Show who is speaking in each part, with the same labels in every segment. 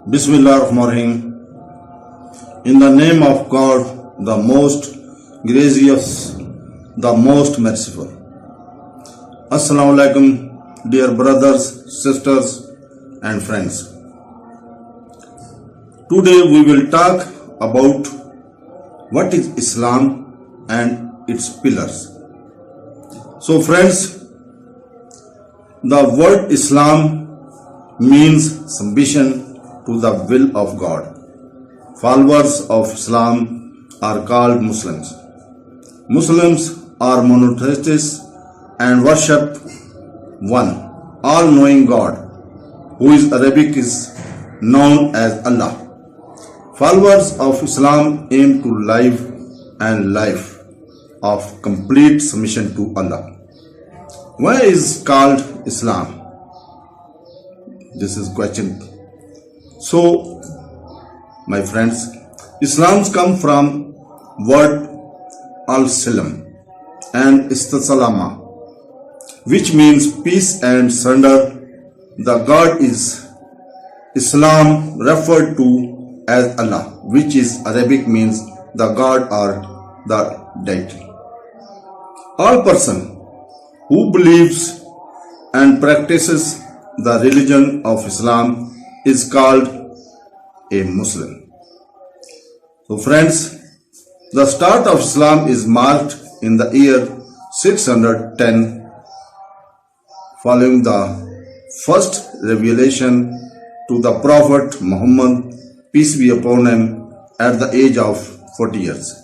Speaker 1: Bismillahirrahmanirrahim. In the name of God, the most gracious, the most merciful. Asslamoalaikum, dear brothers, sisters, and friends. Today we will talk about what is Islam and its pillars. So friends, the word Islam means submission to the will of God. Followers of Islam are called Muslims. Muslims are monotheists and worship one all-knowing God, who is Arabic is known as Allah. Followers of Islam aim to live and life of complete submission to Allah. Why is called Islam? This is question. So, my friends, Islam's come from word al-silm and istaslama, which means peace and surrender. The God is Islam referred to as Allah, which is Arabic means the God or the deity. All person who believes and practices the religion of Islam is called a Muslim. So friends, the start of Islam is marked in the year 610 following the first revelation to the Prophet Muhammad, peace be upon him, at the age of 40 years.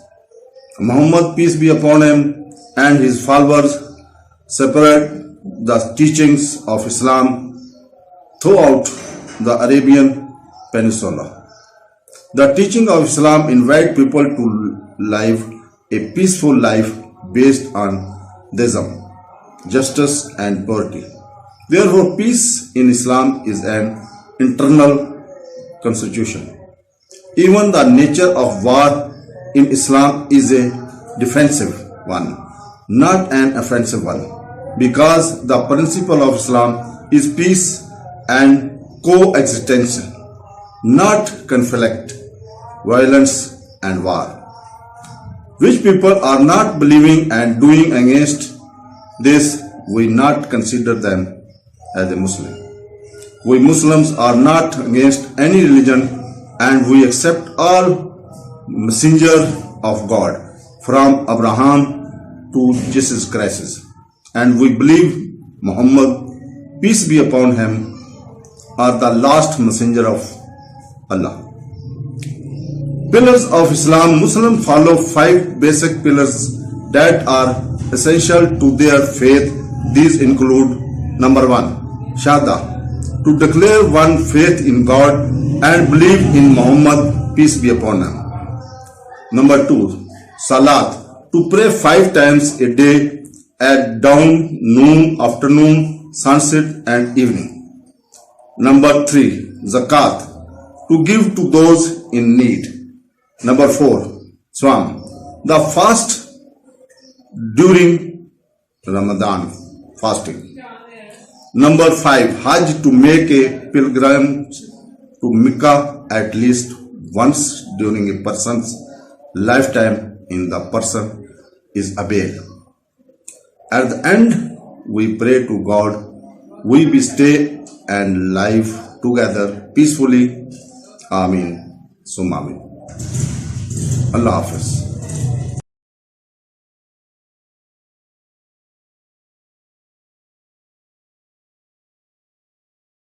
Speaker 1: Muhammad, peace be upon him, and his followers separate the teachings of Islam throughout the Arabian Peninsula. The teaching of Islam invite people to live a peaceful life based on deism, justice and purity. Therefore, peace in Islam is an internal constitution. Even the nature of war in Islam is a defensive one, not an offensive one, because the principle of Islam is peace and coexistence, not conflict, violence and war, which people are not believing and doing against this. We not consider them as a Muslim. We Muslims are not against any religion, and we accept all messengers of God from Abraham to Jesus Christ, and we believe Muhammad, peace be upon him, are the last messenger of Allah. Pillars of Islam. Muslims follow 5 basic pillars that are essential to their faith. These include: number 1, shahada, to declare one faith in God and believe in Muhammad, peace be upon him. Number 2, salat, to pray 5 times a day at dawn, noon, afternoon, sunset and evening. Number 3, zakat, to give to those in need. Number 4, swam, the fast during Ramadan, fasting. Number 5, hajj, to make a pilgrimage to Mecca at least once during a person's lifetime in the person is obeyed. At the end, we pray to God, we be stay and live together peacefully. Ameen. Summa Ameen. Allah Hafiz.